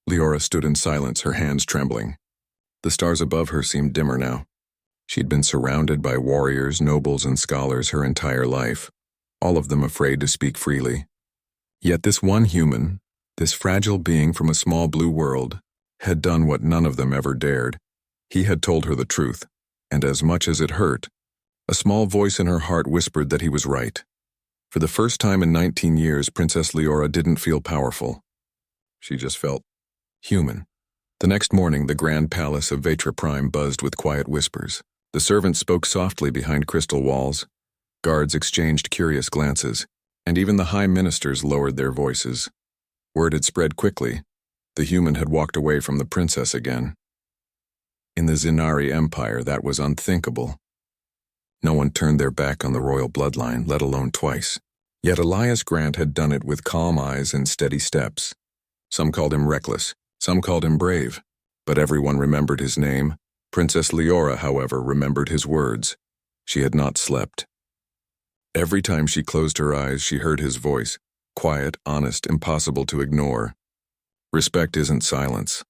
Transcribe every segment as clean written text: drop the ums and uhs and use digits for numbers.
Leora stood in silence, her hands trembling. The stars above her seemed dimmer now. She'd been surrounded by warriors, nobles, and scholars her entire life, all of them afraid to speak freely. Yet this one human, this fragile being from a small blue world, had done what none of them ever dared. He had told her the truth, and as much as it hurt, a small voice in her heart whispered that he was right. For the first time in 19 years, Princess Leora didn't feel powerful. She just felt human. The next morning, the grand palace of Vetra Prime buzzed with quiet whispers. The servants spoke softly behind crystal walls. Guards exchanged curious glances, and even the high ministers lowered their voices. Word had spread quickly. The human had walked away from the princess again. In the Zinari Empire, that was unthinkable. No one turned their back on the royal bloodline, let alone twice. Yet Elias Grant had done it with calm eyes and steady steps. Some called him reckless, some called him brave, but everyone remembered his name. Princess Leora, however, remembered his words. She had not slept. Every time she closed her eyes, she heard his voice, quiet, honest, impossible to ignore. Respect isn't silence.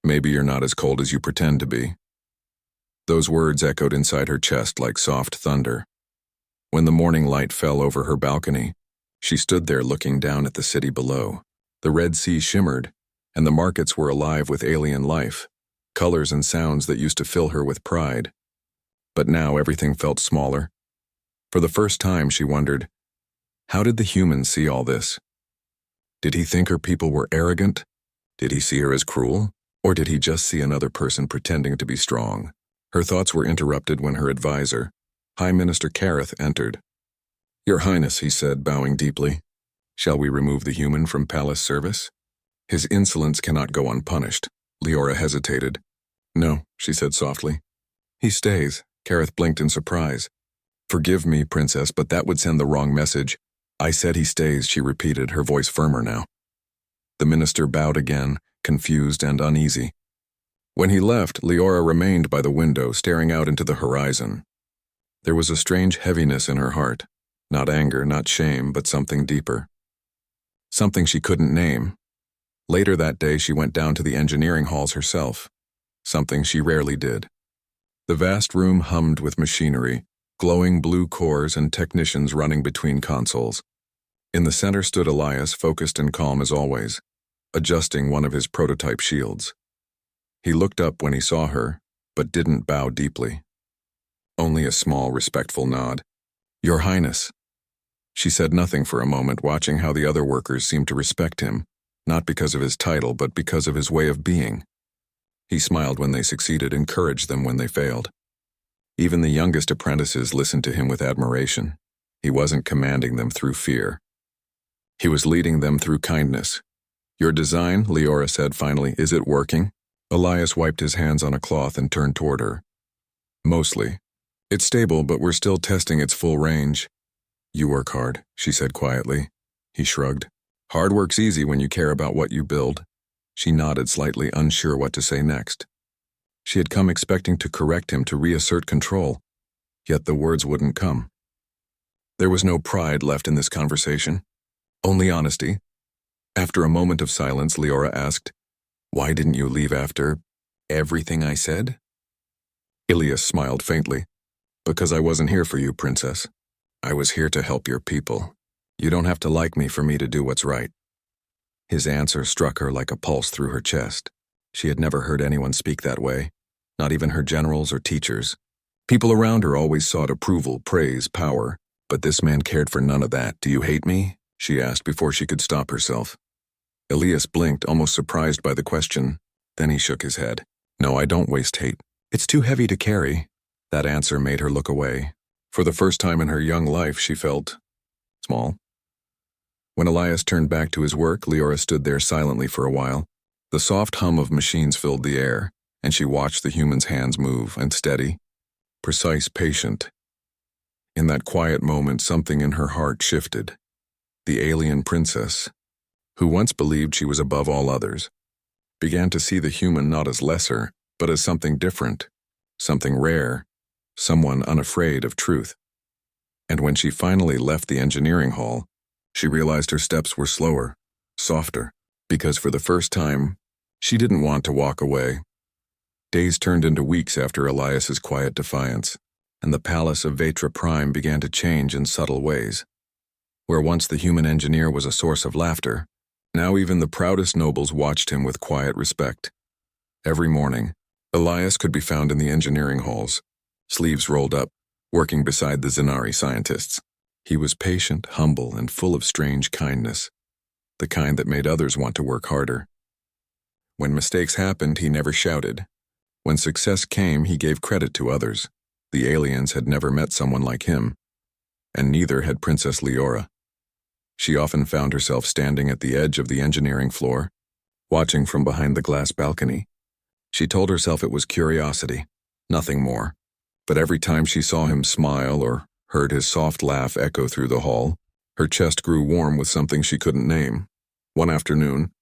Maybe you're not as cold as you pretend to be. Those words echoed inside her chest like soft thunder. When the morning light fell over her balcony, she stood there looking down at the city below. The Red Sea shimmered, and the markets were alive with alien life, colors and sounds that used to fill her with pride. But now everything felt smaller. For the first time, she wondered, how did the human see all this? Did he think her people were arrogant? Did he see her as cruel? Or did he just see another person pretending to be strong? Her thoughts were interrupted when her advisor, High Minister Kareth, entered. "Your Highness," he said, bowing deeply, "shall we remove the human from palace service? His insolence cannot go unpunished." Leora hesitated. "No," she said softly. "He stays." Kareth blinked in surprise. "Forgive me, Princess, but that would send the wrong message." "I said he stays," she repeated, her voice firmer now. The minister bowed again, confused and uneasy. When he left, Leora remained by the window, staring out into the horizon. There was a strange heaviness in her heart. Not anger, not shame, but something deeper. Something she couldn't name. Later that day, she went down to the engineering halls herself. Something she rarely did. The vast room hummed with machinery, glowing blue cores and technicians running between consoles. In the center stood Elias, focused and calm as always, adjusting one of his prototype shields. He looked up when he saw her, but didn't bow deeply. Only a small, respectful nod. "Your Highness." She said nothing for a moment, watching how the other workers seemed to respect him, not because of his title, but because of his way of being. He smiled when they succeeded, encouraged them when they failed. Even the youngest apprentices listened to him with admiration. He wasn't commanding them through fear. He was leading them through kindness. "Your design," Leora said finally, "is it working?" Elias wiped his hands on a cloth and turned toward her. "Mostly. It's stable, but we're still testing its full range." "You work hard," she said quietly. He shrugged. "Hard work's easy when you care about what you build." She nodded slightly, unsure what to say next. She had come expecting to correct him, to reassert control, yet the words wouldn't come. There was no pride left in this conversation, only honesty. After a moment of silence, Leora asked, "Why didn't you leave after everything I said?" Ilias smiled faintly. "Because I wasn't here for you, Princess. I was here to help your people. You don't have to like me for me to do what's right." His answer struck her like a pulse through her chest. She had never heard anyone speak that way, not even her generals or teachers. People around her always sought approval, praise, power, but this man cared for none of that. "Do you hate me?" she asked before she could stop herself. Elias blinked, almost surprised by the question. Then he shook his head. "No, I don't waste hate. It's too heavy to carry." That answer made her look away. For the first time in her young life, she felt small. When Elias turned back to his work, Leora stood there silently for a while. The soft hum of machines filled the air, and she watched the human's hands move, and steady, precise, patient. In that quiet moment, something in her heart shifted. The alien princess, who once believed she was above all others, began to see the human not as lesser, but as something different, something rare, someone unafraid of truth. And when she finally left the engineering hall, she realized her steps were slower, softer, because for the first time, she didn't want to walk away. Days turned into weeks after Elias's quiet defiance, and the palace of Vetra Prime began to change in subtle ways. Where once the human engineer was a source of laughter, now even the proudest nobles watched him with quiet respect. Every morning, Elias could be found in the engineering halls, sleeves rolled up, working beside the Zenari scientists. He was patient, humble, and full of strange kindness, the kind that made others want to work harder. When mistakes happened, he never shouted. When success came, he gave credit to others. The aliens had never met someone like him, and neither had Princess Leora. She often found herself standing at the edge of the engineering floor, watching from behind the glass balcony. She told herself it was curiosity, nothing more. But every time she saw him smile or heard his soft laugh echo through the hall, her chest grew warm with something she couldn't name. One afternoon,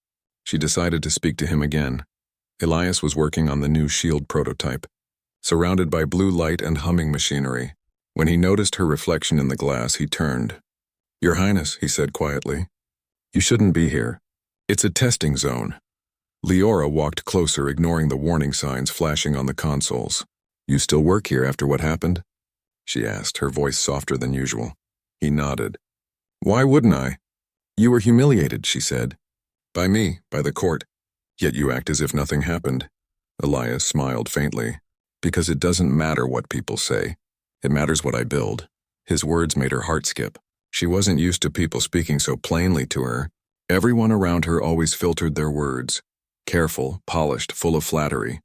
she decided to speak to him again. Elias was working on the new shield prototype, surrounded by blue light and humming machinery. When he noticed her reflection in the glass, he turned. "Your Highness," he said quietly, "you shouldn't be here. It's a testing zone." Leora walked closer, ignoring the warning signs flashing on the consoles. "You still work here after what happened?" she asked, her voice softer than usual. He nodded. "Why wouldn't I? You were humiliated," she said. "By me, by the court. Yet you act as if nothing happened." Elias smiled faintly. "Because it doesn't matter what people say. It matters what I build." His words made her heart skip. She wasn't used to people speaking so plainly to her. Everyone around her always filtered their words, careful, polished, full of flattery.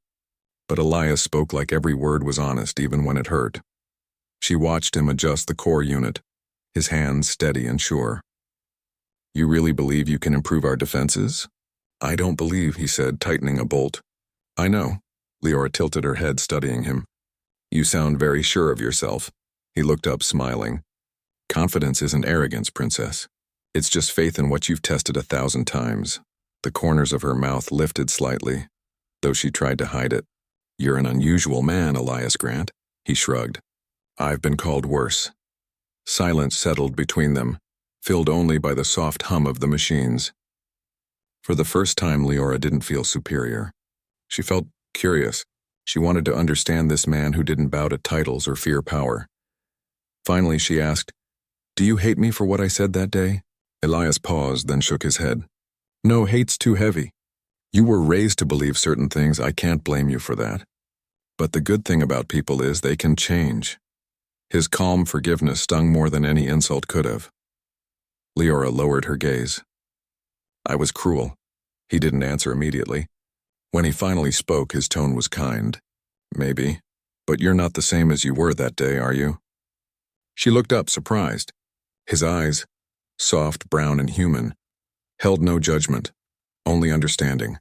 But Elias spoke like every word was honest, even when it hurt. She watched him adjust the core unit, his hands steady and sure. "You really believe you can improve our defenses?" "I don't believe," he said, tightening a bolt. "I know." Leora tilted her head, studying him. "You sound very sure of yourself." He looked up, smiling. "Confidence isn't arrogance, Princess. It's just faith in what you've tested 1,000 times." The corners of her mouth lifted slightly, though she tried to hide it. "You're an unusual man, Elias Grant." He shrugged. "I've been called worse." Silence settled between them, filled only by the soft hum of the machines. For the first time, Leora didn't feel superior. She felt curious. She wanted to understand this man who didn't bow to titles or fear power. Finally, she asked, "Do you hate me for what I said that day?" Elias paused, then shook his head. "No, hate's too heavy. You were raised to believe certain things. I can't blame you for that. But the good thing about people is they can change." His calm forgiveness stung more than any insult could have. Leora lowered her gaze. "I was cruel." He didn't answer immediately. When he finally spoke, his tone was kind. "Maybe. But you're not the same as you were that day, are you?" She looked up, surprised. His eyes, soft, brown, and human, held no judgment, only understanding.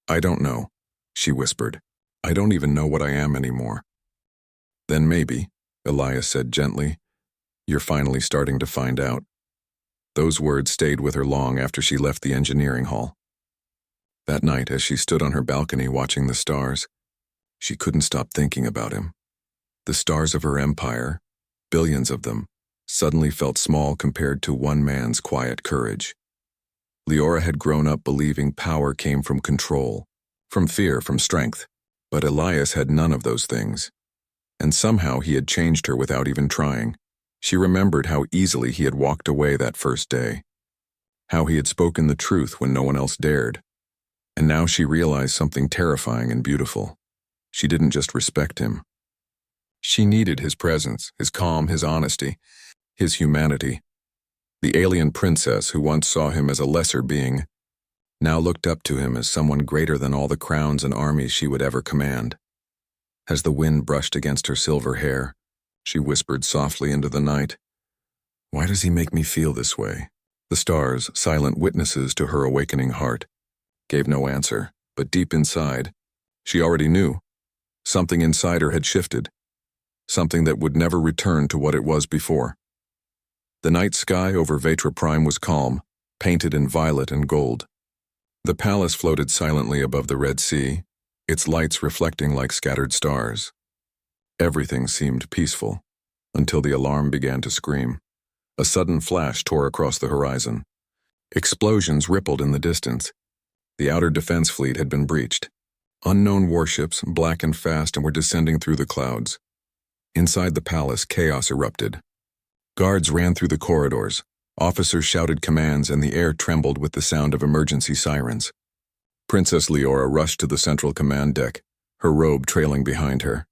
"I don't know," she whispered. "I don't even know what I am anymore." "Then maybe," Elias said gently, "you're finally starting to find out." Those words stayed with her long after she left the engineering hall. That night, as she stood on her balcony watching the stars, she couldn't stop thinking about him. The stars of her empire, billions of them, suddenly felt small compared to one man's quiet courage. Leora had grown up believing power came from control, from fear, from strength. But Elias had none of those things. And somehow he had changed her without even trying. She remembered how easily he had walked away that first day, how he had spoken the truth when no one else dared. And now she realized something terrifying and beautiful. She didn't just respect him. She needed his presence, his calm, his honesty, his humanity. The alien princess who once saw him as a lesser being now looked up to him as someone greater than all the crowns and armies she would ever command. As the wind brushed against her silver hair, she whispered softly into the night, "Why does he make me feel this way?" The stars, silent witnesses to her awakening heart, gave no answer, but deep inside, she already knew. Something inside her had shifted, something that would never return to what it was before. The night sky over Vetra Prime was calm, painted in violet and gold. The palace floated silently above the Red Sea, its lights reflecting like scattered stars. Everything seemed peaceful, until the alarm began to scream. A sudden flash tore across the horizon. Explosions rippled in the distance. The outer defense fleet had been breached. Unknown warships blackened fast and were descending through the clouds. Inside the palace, chaos erupted. Guards ran through the corridors. Officers shouted commands, and the air trembled with the sound of emergency sirens. Princess Leora rushed to the central command deck, her robe trailing behind her.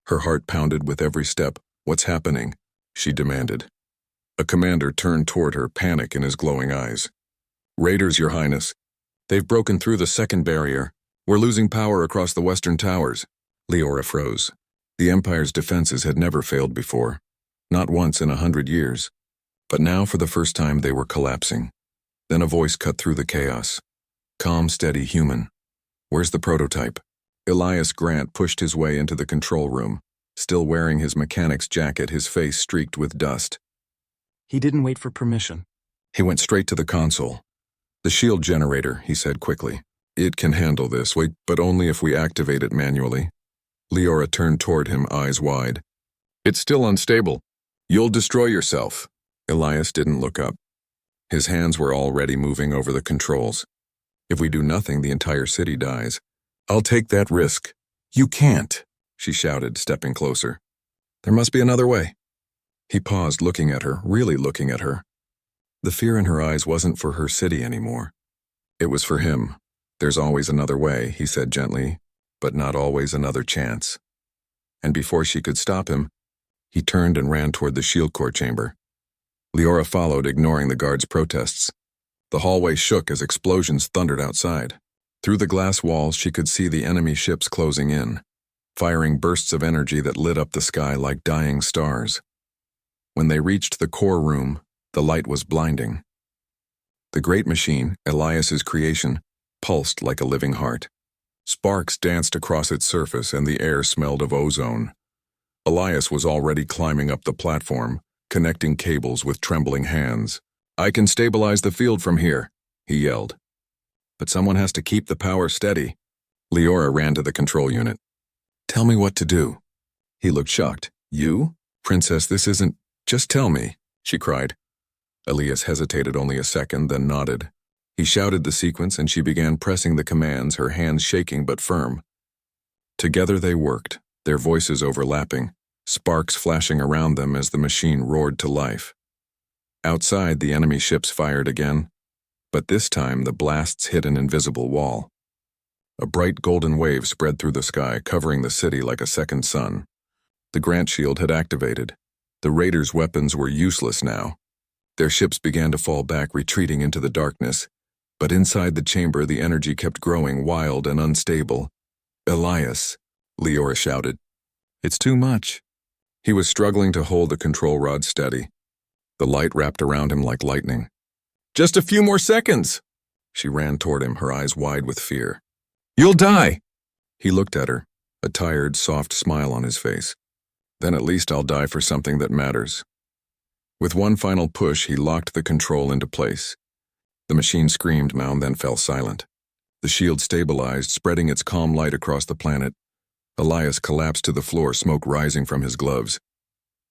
Her heart pounded with every step. "What's happening?" she demanded. A commander turned toward her, panic in his glowing eyes. "Raiders, Your Highness. They've broken through the second barrier. We're losing power across the western towers." Leora froze. The Empire's defenses had never failed before, not once in 100 years. But now, for the first time, they were collapsing. Then a voice cut through the chaos. "Calm, steady, human. Where's the prototype?" Elias Grant pushed his way into the control room, still wearing his mechanic's jacket, his face streaked with dust. "He didn't wait for permission." He went straight to the console. "The shield generator," he said quickly. "It can handle this, wait, but only if we activate it manually." Leora turned toward him, eyes wide. "It's still unstable. You'll destroy yourself." Elias didn't look up. His hands were already moving over the controls. "If we do nothing, the entire city dies. I'll take that risk." "You can't," she shouted, stepping closer. "There must be another way." He paused, looking at her, really looking at her. The fear in her eyes wasn't for her city anymore. It was for him. "There's always another way," he said gently, "but not always another chance." And before she could stop him, he turned and ran toward the shield core chamber. Leora followed, ignoring the guards' protests. The hallway shook as explosions thundered outside. Through the glass walls, she could see the enemy ships closing in, firing bursts of energy that lit up the sky like dying stars. When they reached the core room, the light was blinding. The great machine, Elias's creation, pulsed like a living heart. Sparks danced across its surface, and the air smelled of ozone. Elias was already climbing up the platform, connecting cables with trembling hands. "I can stabilize the field from here," he yelled. "But someone has to keep the power steady." Leora ran to the control unit. "Tell me what to do." He looked shocked. "You? Princess, this isn't... Just tell me," she cried. Elias hesitated only a second, then nodded. He shouted the sequence, and she began pressing the commands, her hands shaking but firm. Together they worked, their voices overlapping, sparks flashing around them as the machine roared to life. Outside, the enemy ships fired again, but this time the blasts hit an invisible wall. A bright golden wave spread through the sky, covering the city like a second sun. The Grant shield had activated. The raiders' weapons were useless now. Their ships began to fall back, retreating into the darkness. But inside the chamber, the energy kept growing, wild and unstable. "Elias," Leora shouted. "It's too much." He was struggling to hold the control rod steady. The light wrapped around him like lightning. "Just a few more seconds!" She ran toward him, her eyes wide with fear. "You'll die!" He looked at her, a tired, soft smile on his face. "Then at least I'll die for something that matters." With one final push, he locked the control into place. The machine screamed now and then fell silent. The shield stabilized, spreading its calm light across the planet. Elias collapsed to the floor, smoke rising from his gloves.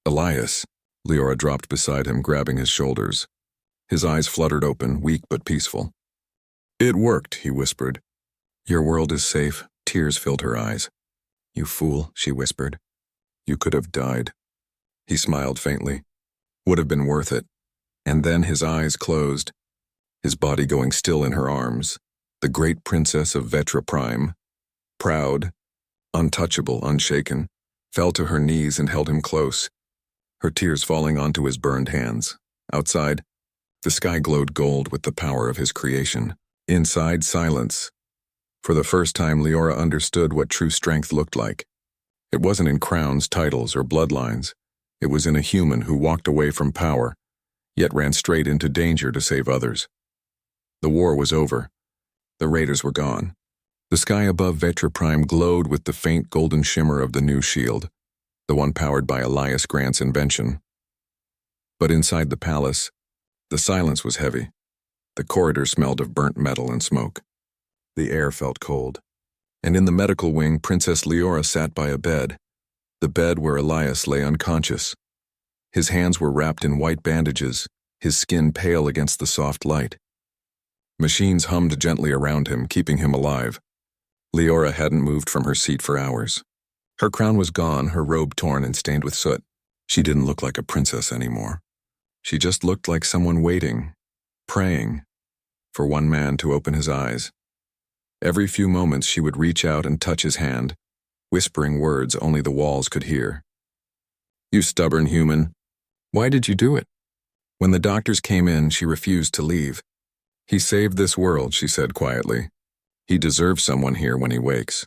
"Elias," Leora dropped beside him, grabbing his shoulders. His eyes fluttered open, weak but peaceful. "It worked," he whispered. "Your world is safe." Tears filled her eyes. "You fool," she whispered. "You could have died." He smiled faintly. "Would have been worth it." And then his eyes closed, his body going still in her arms, the great princess of Vetra Prime, proud, untouchable, unshaken, fell to her knees and held him close, her tears falling onto his burned hands. Outside, the sky glowed gold with the power of his creation. Inside, silence. For the first time, Leora understood what true strength looked like. It wasn't in crowns, titles, or bloodlines. It was in a human who walked away from power, yet ran straight into danger to save others. The war was over. The raiders were gone. The sky above Vetra Prime glowed with the faint golden shimmer of the new shield, the one powered by Elias Grant's invention. But inside the palace, the silence was heavy. The corridor smelled of burnt metal and smoke. The air felt cold. And in the medical wing, Princess Leora sat by a bed, the bed where Elias lay unconscious. His hands were wrapped in white bandages, his skin pale against the soft light. Machines hummed gently around him, keeping him alive. Leora hadn't moved from her seat for hours. Her crown was gone, her robe torn and stained with soot. She didn't look like a princess anymore. She just looked like someone waiting, praying, for one man to open his eyes. Every few moments she would reach out and touch his hand, whispering words only the walls could hear. "You stubborn human. Why did you do it?" When the doctors came in, she refused to leave. "He saved this world," she said quietly. "He deserves someone here when he wakes."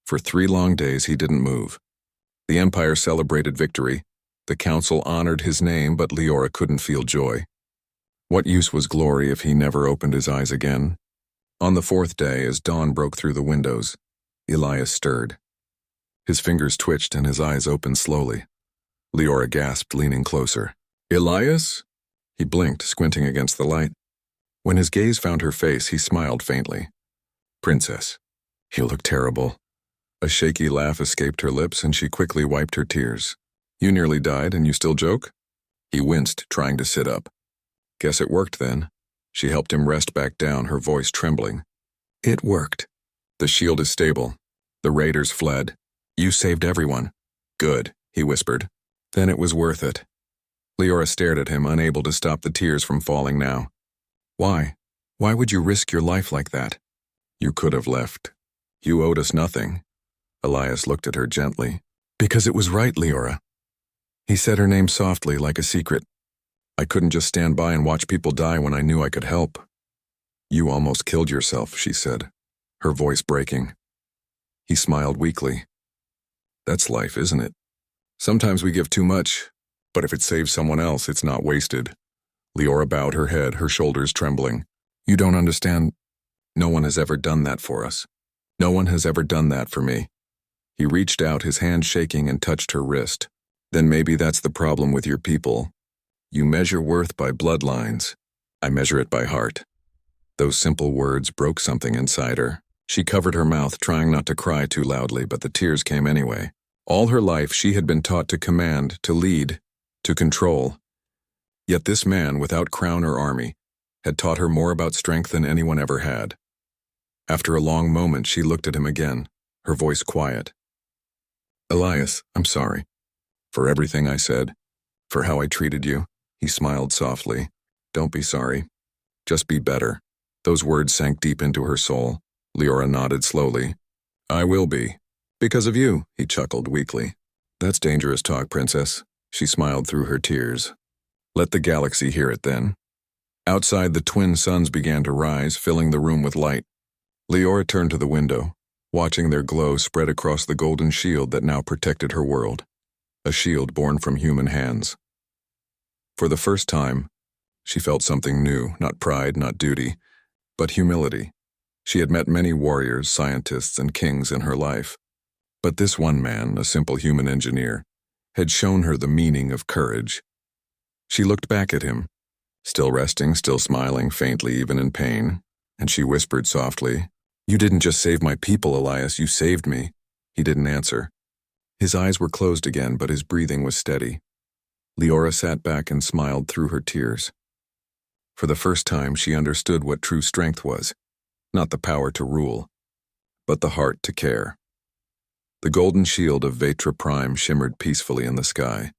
For 3 long days he didn't move. The Empire celebrated victory. The Council honored his name, but Leora couldn't feel joy. What use was glory if he never opened his eyes again? On the 4th day, as dawn broke through the windows, Elias stirred. His fingers twitched and his eyes opened slowly. Leora gasped, leaning closer. "Elias?" He blinked, squinting against the light. When his gaze found her face, he smiled faintly. "Princess, you look terrible." A shaky laugh escaped her lips, and she quickly wiped her tears. "You nearly died, and you still joke?" He winced, trying to sit up. "Guess it worked then." She helped him rest back down, her voice trembling. "It worked. The shield is stable. The raiders fled. You saved everyone." "Good," he whispered. "Then it was worth it." Leora stared at him, unable to stop the tears from falling now. "Why? Why would you risk your life like that?" "You could have left. You owed us nothing." Elias looked at her gently. "Because it was right, Leora." He said her name softly, like a secret. "I couldn't just stand by and watch people die when I knew I could help." "You almost killed yourself," she said, her voice breaking. He smiled weakly. "That's life, isn't it? Sometimes we give too much, but if it saves someone else, it's not wasted." Leora bowed her head, her shoulders trembling. "You don't understand. No one has ever done that for us. No one has ever done that for me." He reached out, his hand shaking, and touched her wrist. "Then maybe that's the problem with your people. You measure worth by bloodlines. I measure it by heart." Those simple words broke something inside her. She covered her mouth, trying not to cry too loudly, but the tears came anyway. All her life she had been taught to command, to lead, to control. Yet this man, without crown or army, had taught her more about strength than anyone ever had. After a long moment, she looked at him again, her voice quiet. "Elias, I'm sorry. For everything I said. For how I treated you." He smiled softly. "Don't be sorry. Just be better." Those words sank deep into her soul. Leora nodded slowly. "I will be. Because of you," he chuckled weakly. "That's dangerous talk, Princess." She smiled through her tears. "Let the galaxy hear it then." Outside, the twin suns began to rise, filling the room with light. Leora turned to the window, watching their glow spread across the golden shield that now protected her world. A shield born from human hands. For the first time, she felt something new, not pride, not duty, but humility. She had met many warriors, scientists, and kings in her life. But this one man, a simple human engineer, had shown her the meaning of courage. She looked back at him, still resting, still smiling faintly even in pain, and she whispered softly, "You didn't just save my people, Elias, you saved me." He didn't answer. His eyes were closed again, but his breathing was steady. Leora sat back and smiled through her tears. For the first time, she understood what true strength was, not the power to rule, but the heart to care. The golden shield of Vetra Prime shimmered peacefully in the sky,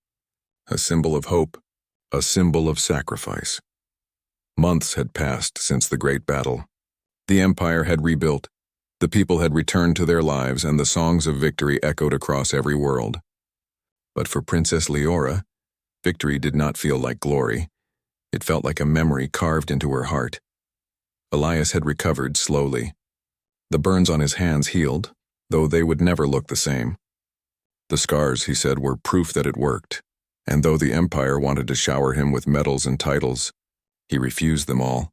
a symbol of hope, a symbol of sacrifice. Months had passed since the great battle. The Empire had rebuilt, the people had returned to their lives, and the songs of victory echoed across every world. But for Princess Leora, victory did not feel like glory. It felt like a memory carved into her heart. Elias had recovered slowly. The burns on his hands healed, though they would never look the same. The scars, he said, were proof that it worked, and though the Empire wanted to shower him with medals and titles, he refused them all.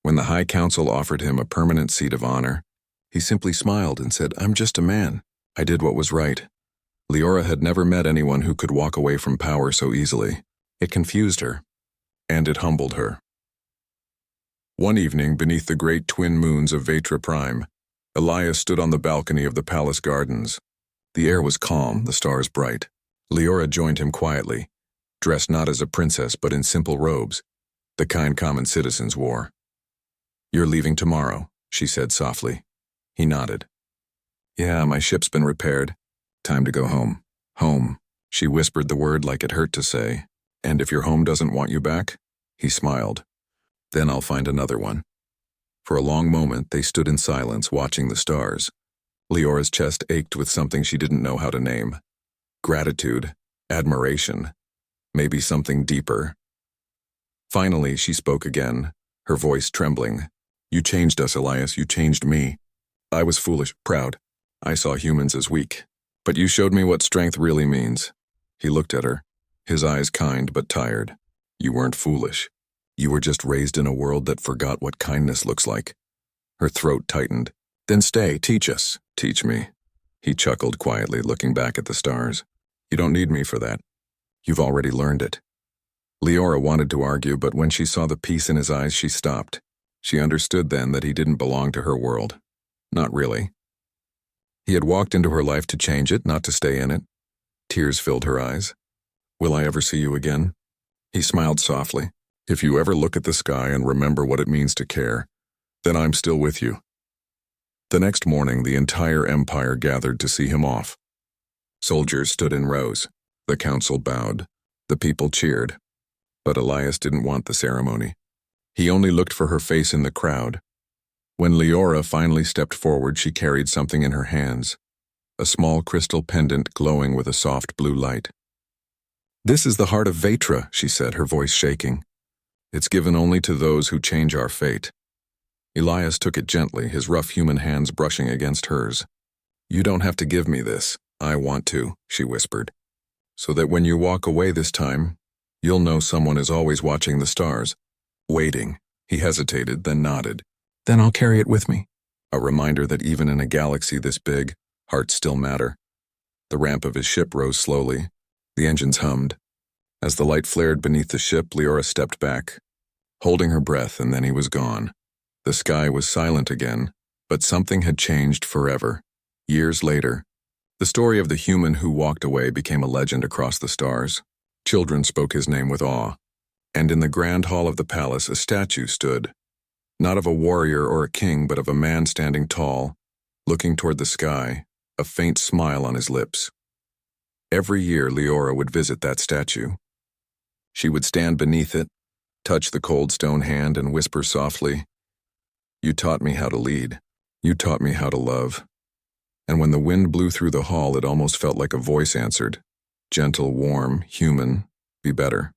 When the High Council offered him a permanent seat of honor, he simply smiled and said, "I'm just a man. I did what was right." Leora had never met anyone who could walk away from power so easily. It confused her, and it humbled her. One evening, beneath the great twin moons of Vetra Prime, Elias stood on the balcony of the palace gardens. The air was calm, the stars bright. Leora joined him quietly, dressed not as a princess but in simple robes, the kind common citizens wore. You're leaving tomorrow, she said softly. He nodded. Yeah, my ship's been repaired. Time to go home. Home. She whispered the word like it hurt to say. And if your home doesn't want you back? He smiled. Then I'll find another one. For a long moment, they stood in silence, watching the stars. Leora's chest ached with something she didn't know how to name. Gratitude, admiration, maybe something deeper. Finally, she spoke again, her voice trembling. You changed us, Elias, you changed me. I was foolish, proud. I saw humans as weak. But you showed me what strength really means. He looked at her, his eyes kind but tired. You weren't foolish. You were just raised in a world that forgot what kindness looks like. Her throat tightened. Then stay, teach us. Teach me. He chuckled quietly, looking back at the stars. You don't need me for that. You've already learned it. Leora wanted to argue, but when she saw the peace in his eyes, she stopped. She understood then that he didn't belong to her world. Not really. He had walked into her life to change it, not to stay in it. Tears filled her eyes. Will I ever see you again? He smiled softly. If you ever look at the sky and remember what it means to care, then I'm still with you. The next morning, the entire empire gathered to see him off. Soldiers stood in rows. The council bowed. The people cheered. But Elias didn't want the ceremony. He only looked for her face in the crowd. When Leora finally stepped forward, she carried something in her hands, a small crystal pendant glowing with a soft blue light. This is the heart of Vetra, she said, her voice shaking. It's given only to those who change our fate. Elias took it gently, his rough human hands brushing against hers. You don't have to give me this. I want to, she whispered. So that when you walk away this time, you'll know someone is always watching the stars. Waiting. He hesitated, then nodded. Then I'll carry it with me. A reminder that even in a galaxy this big, hearts still matter. The ramp of his ship rose slowly. The engines hummed. As the light flared beneath the ship, Leora stepped back, holding her breath, and then he was gone. The sky was silent again, but something had changed forever. Years later, the story of the human who walked away became a legend across the stars. Children spoke his name with awe, and in the grand hall of the palace a statue stood, not of a warrior or a king, but of a man standing tall, looking toward the sky, a faint smile on his lips. Every year Leora would visit that statue. She would stand beneath it, touch the cold stone hand, and whisper softly, You taught me how to lead. You taught me how to love. And when the wind blew through the hall, it almost felt like a voice answered, gentle, warm, human, be better.